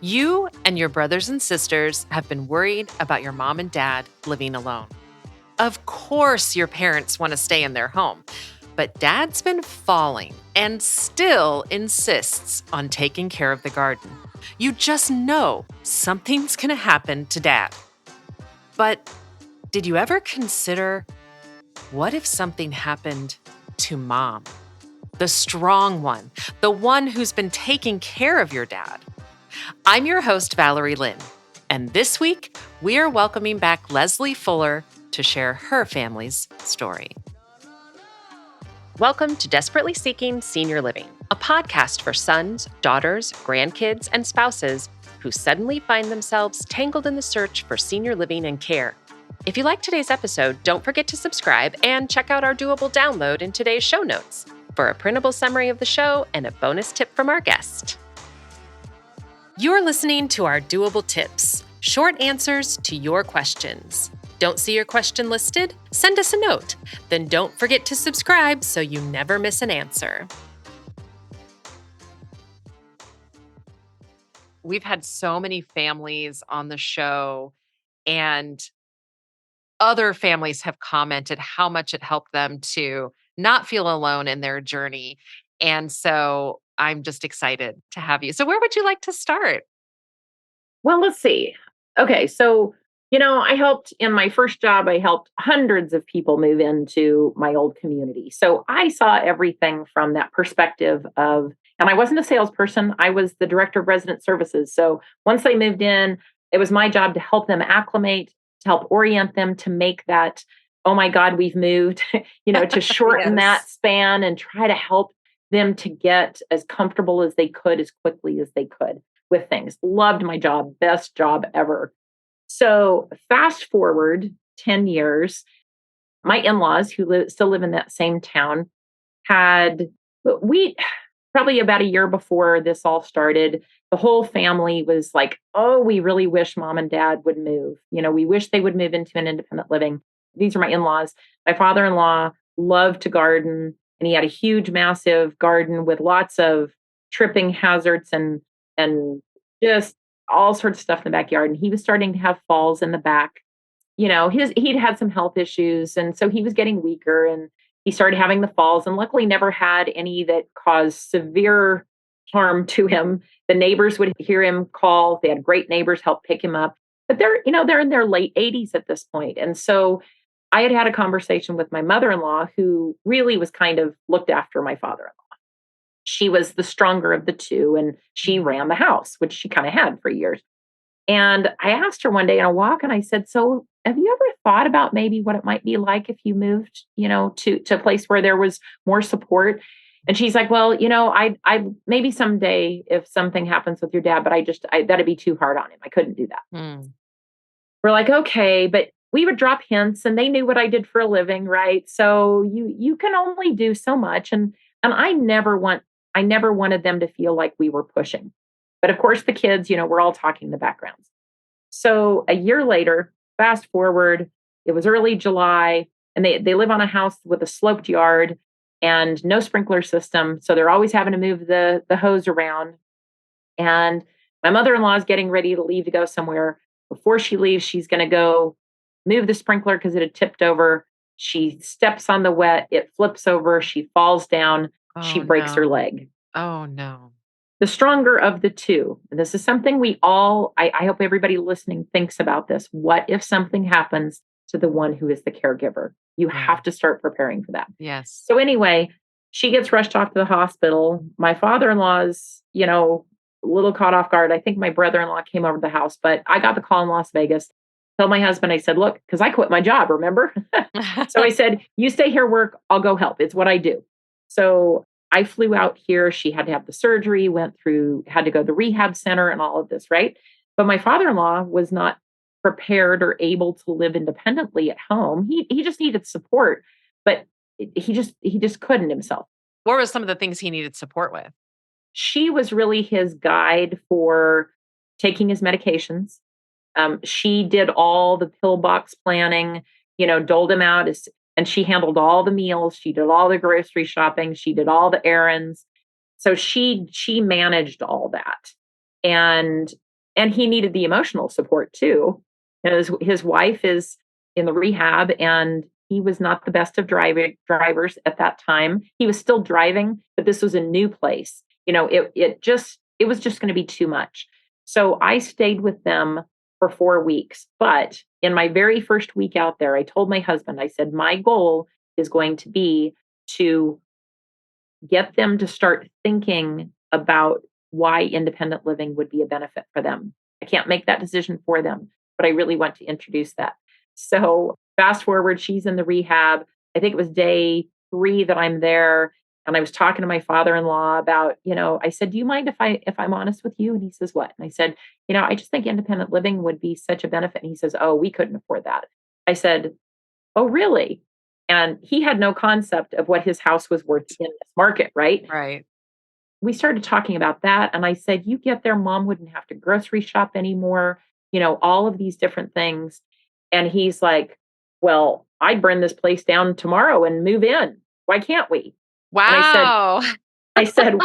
You and your brothers and sisters have been worried about your mom and dad living alone. Of course, your parents want to stay in their home, but dad's been falling and still insists on taking care of the garden. You just know something's going to happen to dad. But did you ever consider what if something happened to mom? The strong one, the one who's been taking care of your dad. I'm your host, Valerie Lynn, and this week we are welcoming back Leslie Fuller to share her family's story. Welcome to Desperately Seeking Senior Living, a podcast for sons, daughters, grandkids, and spouses who suddenly find themselves tangled in the search for senior living and care. If you like today's episode, don't forget to subscribe and check out our doable download in today's show notes for a printable summary of the show and a bonus tip from our guest. You're listening to our doable tips, short answers to your questions. Don't see your question listed? Send us a note. Then don't forget to subscribe so you never miss an answer. We've had so many families on the show, and other families have commented how much it helped them to not feel alone in their journey. And so I'm just excited to have you. So where would you like to start? Well, let's see. Okay, so, I helped in my first job, I helped hundreds of people move into my old community. So I saw everything from that perspective of, and I wasn't a salesperson, I was the director of resident services. So once they moved in, it was my job to help them acclimate, to help orient them, to make that, oh my God, we've moved, to shorten that span and try to help them to get as comfortable as they could, as quickly as they could with things. Loved my job, best job ever. So fast forward 10 years, my in-laws who still live in that same town we probably about a year before this all started, the whole family was like, oh, we really wish mom and dad would move. We wish they would move into an independent living. These are my in-laws. My father-in-law loved to garden, and he had a huge, massive garden with lots of tripping hazards and just all sorts of stuff in the backyard. And he was starting to have falls in the back. He'd had some health issues, and so he was getting weaker, and he started having the falls, and luckily never had any that caused severe harm to him. The neighbors would hear him call. They had great neighbors help pick him up. But they're in their late 80s at this point. And so I had a conversation with my mother-in-law, who really was kind of looked after my father-in-law. She was the stronger of the two, and she ran the house, which she kind of had for years. And I asked her one day in a walk, and I said, so have you ever thought about maybe what it might be like if you moved, to a place where there was more support? And she's like, well, I maybe someday if something happens with your dad, but that'd be too hard on him. I couldn't do that. We're like, okay, but we would drop hints, and they knew what I did for a living, right? So you can only do so much. And I never wanted them to feel like we were pushing. But of course, the kids, we're all talking in the backgrounds. So a year later, fast forward, it was early July, and they live on a house with a sloped yard and no sprinkler system. So they're always having to move the hose around. And my mother-in-law is getting ready to leave to go somewhere. Before she leaves, she's going to go move the sprinkler because it had tipped over. She steps on the wet, it flips over, she falls down, she breaks her leg. Oh, no. The stronger of the two. And this is something I hope everybody listening thinks about this. What if something happens to the one who is the caregiver? You have to start preparing for that. Yes. So anyway, she gets rushed off to the hospital. My father-in-law's, a little caught off guard. I think my brother-in-law came over to the house, but I got the call in Las Vegas. Told my husband, I said, look, because I quit my job, remember? So I said, you stay here, work, I'll go help. It's what I do. So I flew out here. She had to have the surgery, had to go to the rehab center and all of this, right? But my father-in-law was not prepared or able to live independently at home. He just needed support, but he just couldn't himself. What were some of the things he needed support with? She was really his guide for taking his medications. She did all the pill box planning, doled him out, and she handled all the meals. She did all the grocery shopping. She did all the errands. So she managed all that. And And he needed the emotional support too. And his wife is in the rehab, and he was not the best of drivers at that time. He was still driving, but this was a new place. It was just going to be too much. So I stayed with them for 4 weeks. But in my very first week out there, I told my husband, I said, my goal is going to be to get them to start thinking about why independent living would be a benefit for them. I can't make that decision for them, but I really want to introduce that. So fast forward, she's in the rehab. I think it was day 3 that I'm there. And I was talking to my father-in-law about, I said, do you mind if I'm honest with you? And he says, what? And I said, I just think independent living would be such a benefit. And he says, oh, we couldn't afford that. I said, oh, really? And he had no concept of what his house was worth in this market, right? Right. We started talking about that. And I said, you get there, mom wouldn't have to grocery shop anymore, all of these different things. And he's like, well, I'd burn this place down tomorrow and move in. Why can't we? And Wow. I said,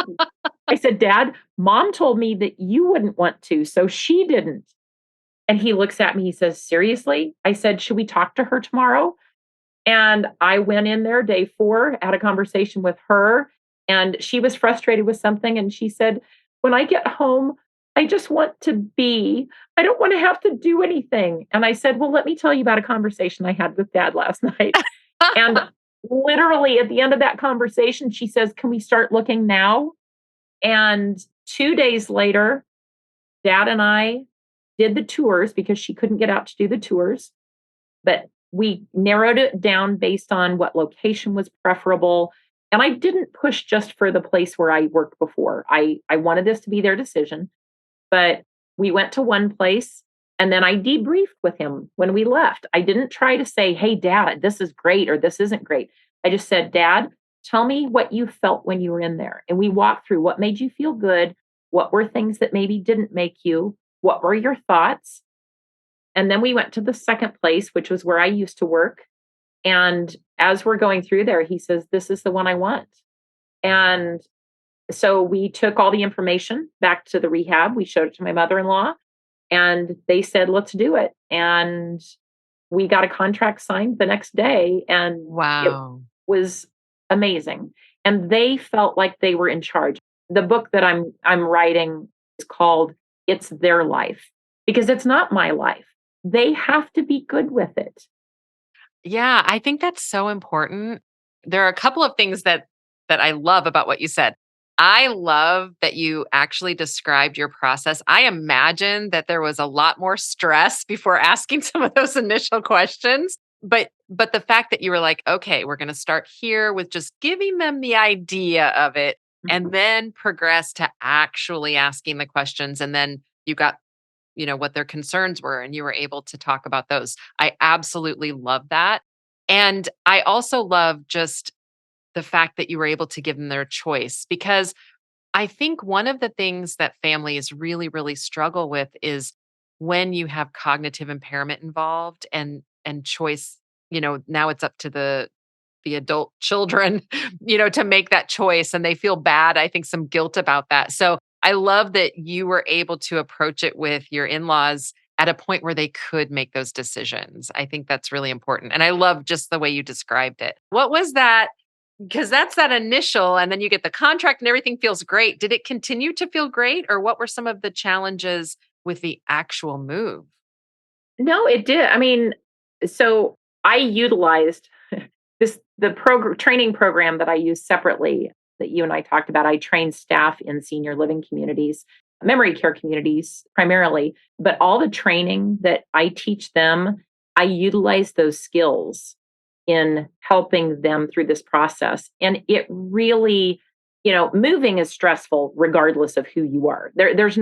I said, Dad, mom told me that you wouldn't want to, so she didn't. And he looks at me, he says, seriously? I said, should we talk to her tomorrow? And I went in there day 4, had a conversation with her, and she was frustrated with something. And she said, when I get home, I just want to be, I don't want to have to do anything. And I said, well, let me tell you about a conversation I had with Dad last night. And literally at the end of that conversation, she says, can we start looking now? And 2 days later, Dad and I did the tours because she couldn't get out to do the tours. But we narrowed it down based on what location was preferable. And I didn't push just for the place where I worked before. I wanted this to be their decision. But we went to one place, and then I debriefed with him when we left. I didn't try to say, hey, Dad, this is great or this isn't great. I just said, Dad, tell me what you felt when you were in there. And we walked through what made you feel good. What were things that maybe didn't make you? What were your thoughts? And then we went to the second place, which was where I used to work. And as we're going through there, he says, this is the one I want. And so we took all the information back to the rehab. We showed it to my mother-in-law, and they said, let's do it. And we got a contract signed the next day, and Wow. it was amazing. And they felt like they were in charge. The book that I'm writing is called It's Their Life, because it's not my life. They have to be good with it. Yeah, I think that's so important. There are a couple of things that I love about what you said. I love that you actually described your process. I imagine that there was a lot more stress before asking some of those initial questions, but the fact that you were like, "Okay, we're going to start here with just giving them the idea of it and Mhm. then progress to actually asking the questions and then you got what their concerns were and you were able to talk about those." I absolutely love that. And I also love just the fact that you were able to give them their choice because I think one of the things that families really really struggle with is when you have cognitive impairment involved and choice, now it's up to the adult children, to make that choice and they feel bad. I think some guilt about that. So I love that you were able to approach it with your in-laws at a point where they could make those decisions. I think that's really important. And I love just the way you described it. What was that? Because that's that initial, and then you get the contract and everything feels great. Did it continue to feel great? Or what were some of the challenges with the actual move? No, it did. I mean, so I utilized the training program that I use separately that you and I talked about. I train staff in senior living communities, memory care communities primarily, but all the training that I teach them, I utilize those skills in helping them through this process. And it really, moving is stressful regardless of who you are. There's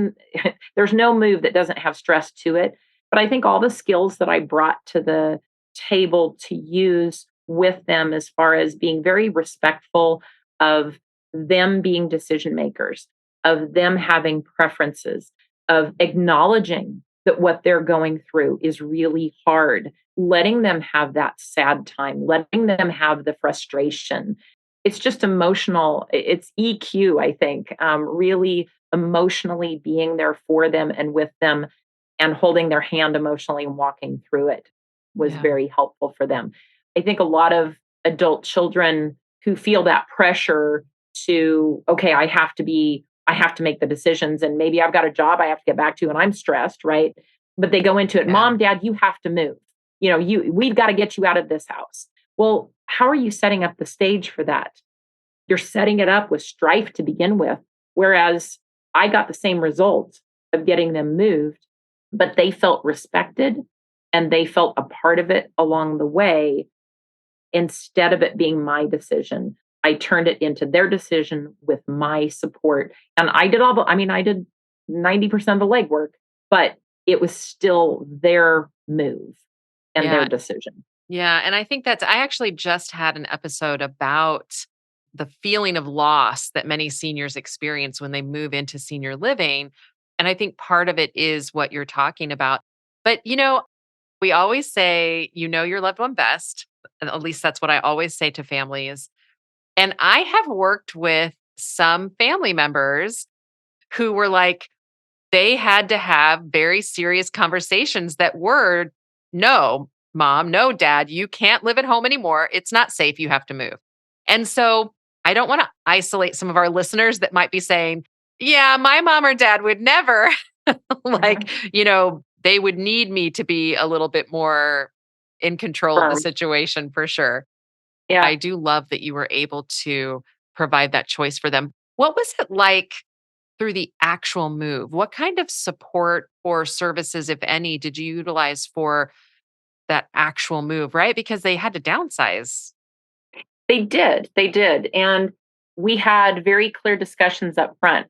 no move that doesn't have stress to it. But I think all the skills that I brought to the table to use with them, as far as being very respectful of them being decision makers, of them having preferences, of acknowledging that what they're going through is really hard, letting them have that sad time, letting them have the frustration, It's just emotional. It's EQ, I think, really emotionally being there for them and with them and holding their hand emotionally and walking through it was Yeah. very helpful for them. I think a lot of adult children who feel that pressure to, okay, I have to make the decisions and maybe I've got a job I have to get back to and I'm stressed, right? But they go into it, Yeah. mom, dad, you have to move. We've got to get you out of this house. Well, how are you setting up the stage for that? You're setting it up with strife to begin with. Whereas I got the same result of getting them moved, but they felt respected and they felt a part of it along the way instead of it being my decision. I turned it into their decision with my support. And I did 90% of the legwork, but it was still their move and their Yeah. decision. Yeah. And I think I actually just had an episode about the feeling of loss that many seniors experience when they move into senior living. And I think part of it is what you're talking about. But, we always say, your loved one best. And at least that's what I always say to families. And I have worked with some family members who were like, they had to have very serious conversations that were, no, mom, no, dad, you can't live at home anymore. It's not safe. You have to move. And so I don't want to isolate some of our listeners that might be saying, yeah, my mom or dad would never, like, they would need me to be a little bit more in control of the Firm. situation for sure. Yeah. I do love that you were able to provide that choice for them. What was it like through the actual move? What kind of support or services, if any, did you utilize for that actual move, right? Because they had to downsize. They did, and we had very clear discussions up front.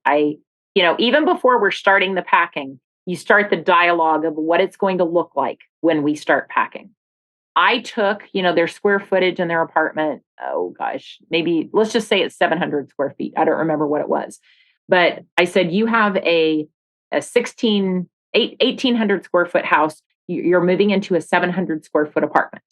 Even before we're starting the packing, you start the dialogue of what it's going to look like when we start packing. I took, their square footage in their apartment. Oh gosh, maybe let's just say it's 700 square feet. I don't remember what it was. But I said, you have a 1,800 square foot house. You're moving into a 700 square foot apartment.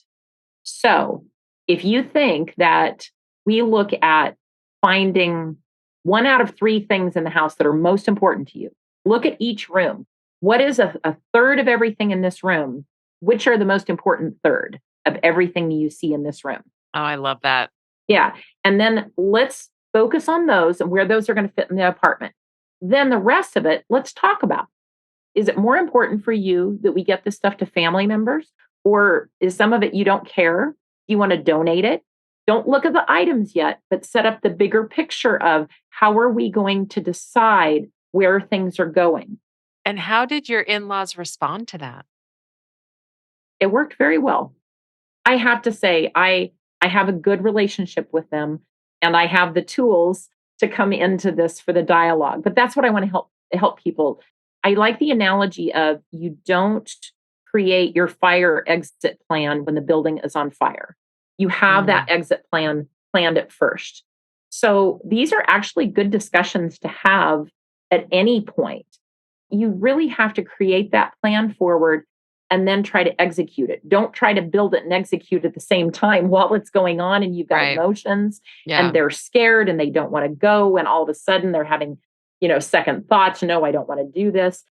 So if you think that we look at finding one out of three things in the house that are most important to you, look at each room. What is a third of everything in this room? Which are the most important third of everything you see in this room? Oh, I love that. Yeah. And then let's focus on those and where those are going to fit in the apartment. Then the rest of it, let's talk about. Is it more important for you that we get this stuff to family members? Or is some of it you don't care? You want to donate it? Don't look at the items yet, but set up the bigger picture of how are we going to decide where things are going. And how did your in laws respond to that? It worked very well. I have to say, I have a good relationship with them and I have the tools to come into this for the dialogue. But that's what I want to help people. I like the analogy of you don't create your fire exit plan when the building is on fire. You have that Mm, exit plan planned at first. So these are actually good discussions to have at any point. You really have to create that plan forward and then try to execute it. Don't try to build it and execute at the same time while it's going on and you've got right. emotions and Yeah. they're scared and they don't want to go and all of a sudden they're having, second thoughts, no, I don't want to do this.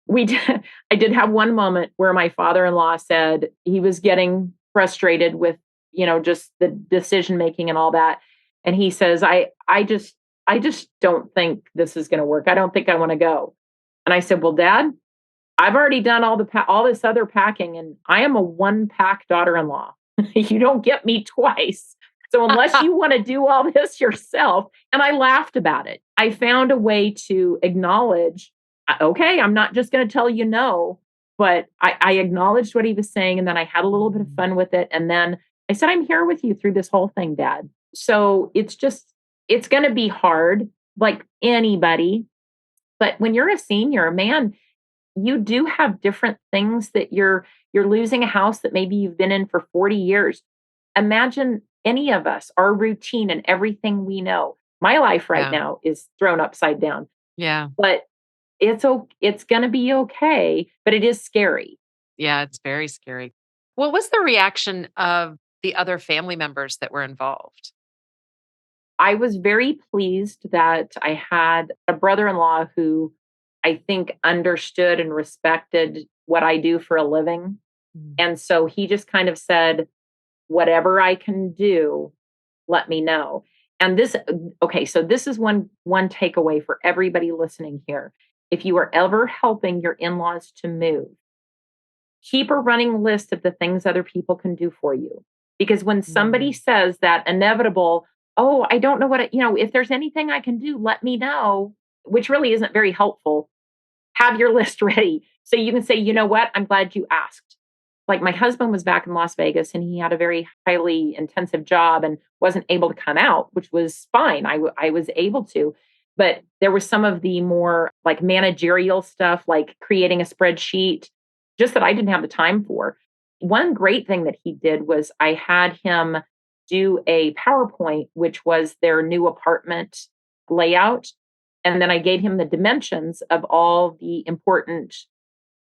We did, I did have one moment where my father-in-law said he was getting frustrated with, just the decision making and all that. And he says, I just don't think this is going to work. I don't think I want to go. And I said, well, Dad, I've already done all this other packing, and I am a one-pack daughter-in-law. You don't get me twice. So unless you want to do all this yourself, and I laughed about it. I found a way to acknowledge, okay, I'm not just going to tell you no, but I acknowledged what he was saying, and then I had a little bit of fun with it, and then I said, I'm here with you through this whole thing, Dad. So it's going to be hard, like anybody. But when you're a senior, man, you do have different things that you're losing a house that maybe you've been in for 40 years. Imagine any of us, our routine and everything we know. My life right Yeah. now is thrown upside down, Yeah. but it's going to be okay, but it is scary. Yeah. It's very scary. What was the reaction of the other family members that were involved? I was very pleased that I had a brother-in-law who I think understood and respected what I do for a living. Mm. And so he just kind of said, whatever I can do, let me know. And this okay, so this is one takeaway for everybody listening here. If you are ever helping your in-laws to move, keep a running list of the things other people can do for you. Because when somebody Mm. says that inevitable, "Oh, I don't know what if there's anything I can do, let me know," which really isn't very helpful, have your list ready so you can say, "You know what? I'm glad you asked." Like my husband was back in Las Vegas and he had a very highly intensive job and wasn't able to come out, which was fine. I was able to, but there was some of the more like managerial stuff, like creating a spreadsheet, just that I didn't have the time for. One great thing that he did was I had him do a PowerPoint, which was their new apartment layout. And then I gave him the dimensions of all the important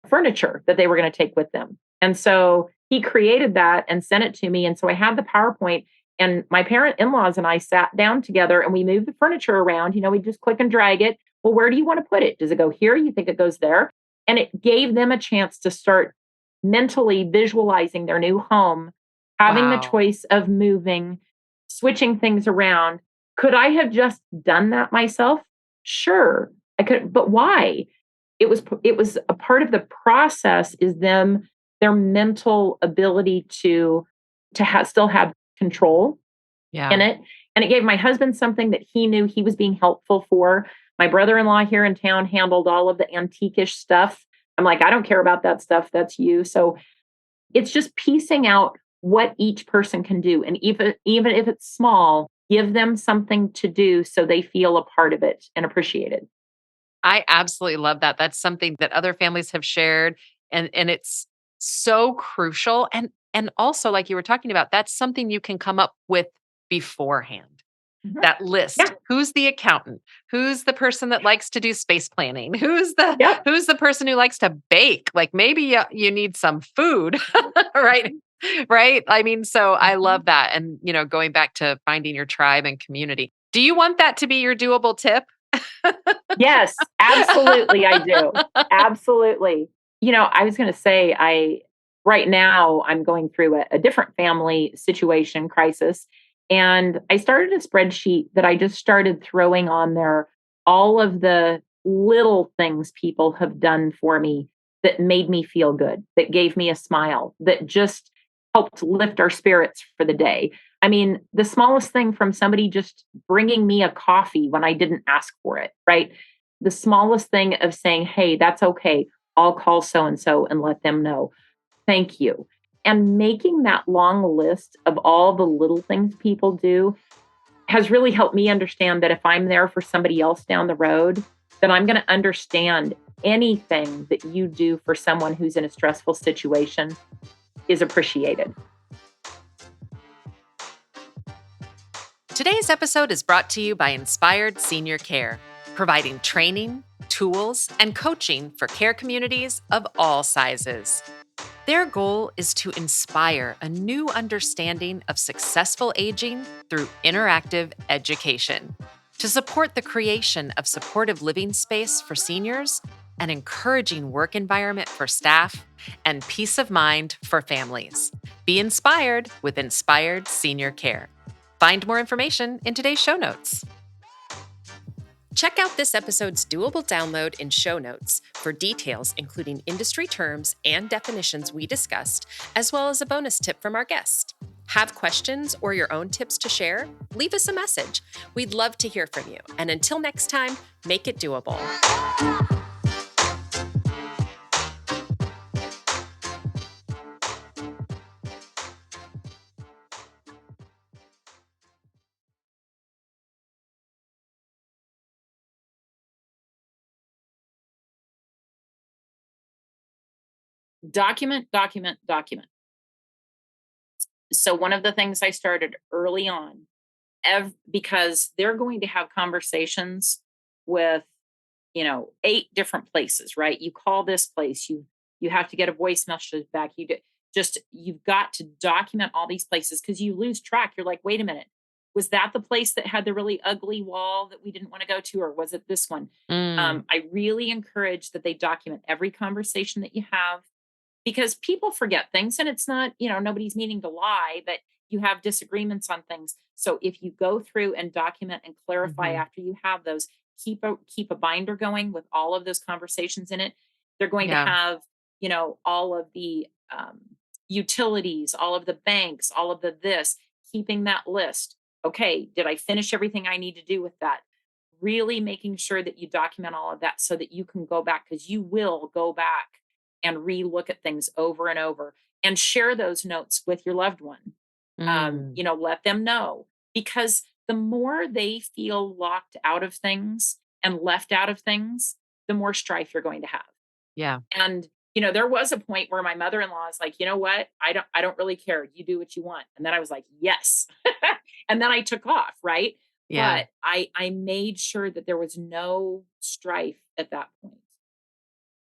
furniture that they were going to take with them. And so he created that and sent it to me. And so I had the PowerPoint, and my parent in laws and I sat down together and we moved the furniture around. We just click and drag it. Well, where do you want to put it? Does it go here? You think it goes there? And it gave them a chance to start mentally visualizing their new home, having the Wow. choice of moving, switching things around. Could I have just done that myself? Sure, I could, but why? It was a part of the process is their mental ability to still have control in Yeah. it. And it gave my husband something that he knew he was being helpful for. My brother-in-law here in town handled all of the antique-ish stuff. I'm like, I don't care about that stuff. That's you. So it's just piecing out what each person can do. And even if it's small, give them something to do so they feel a part of it and appreciate it. I absolutely love that. That's something that other families have shared, and it's so crucial, and also like you were talking about, that's something you can come up with beforehand. Mhm. That list. Yeah. Who's the accountant? Who's the person that likes to do space planning? Who's the Yep. who's the person who likes to bake? Like maybe you need some food, right? Mhm. Right? I mean, so I Mhm. love that, and going back to finding your tribe and community. Do you want that to be your doable tip? Yes, absolutely, I do. Absolutely. I was gonna say, right now, I'm going through a different family situation crisis, and I started a spreadsheet that I just started throwing on there all of the little things people have done for me that made me feel good, that gave me a smile, that just helped lift our spirits for the day. I mean, the smallest thing from somebody just bringing me a coffee when I didn't ask for it, right? The smallest thing of saying, "Hey, that's okay. I'll call so and so and let them know. Thank you." And making that long list of all the little things people do has really helped me understand that if I'm there for somebody else down the road, then I'm going to understand anything that you do for someone who's in a stressful situation is appreciated. Today's episode is brought to you by Inspired Senior Care, providing training, tools, and coaching for care communities of all sizes. Their goal is to inspire a new understanding of successful aging through interactive education, to support the creation of supportive living space for seniors, an encouraging work environment for staff, and peace of mind for families. Be inspired with Inspired Senior Care. Find more information in today's show notes. Check out this episode's doable download in show notes for details, including industry terms and definitions we discussed, as well as a bonus tip from our guest. Have questions or your own tips to share? Leave us a message. We'd love to hear from you. And until next time, make it doable. Document, document, document. So one of the things I started early on, because they're going to have conversations with, 8 different places, right? You call this place, you have to get a voice message back. You've got to document all these places because you lose track. You're like, wait a minute, Was that the place that had the really ugly wall that we didn't want to go to, or was it this one? Mm, I really encourage that they document every conversation that you have because people forget things and it's not, nobody's meaning to lie, but you have disagreements on things. So if you go through and document and clarify mhm. after you have those, keep a binder going with all of those conversations in it. They're going to Yeah. have, all of the utilities, all of the banks, all of the this, keeping that list. Okay, did I finish everything I need to do with that? Really making sure that you document all of that so that you can go back because you will go back and relook at things over and over and share those notes with your loved one. Mm, Let them know because the more they feel locked out of things and left out of things, the more strife you're going to have. yeah. And, there was a point where my mother-in-law is like, "You know what? I don't really care. You do what you want." And then I was like, "Yes." And then I took off, right? Yeah. But I made sure that there was no strife at that point.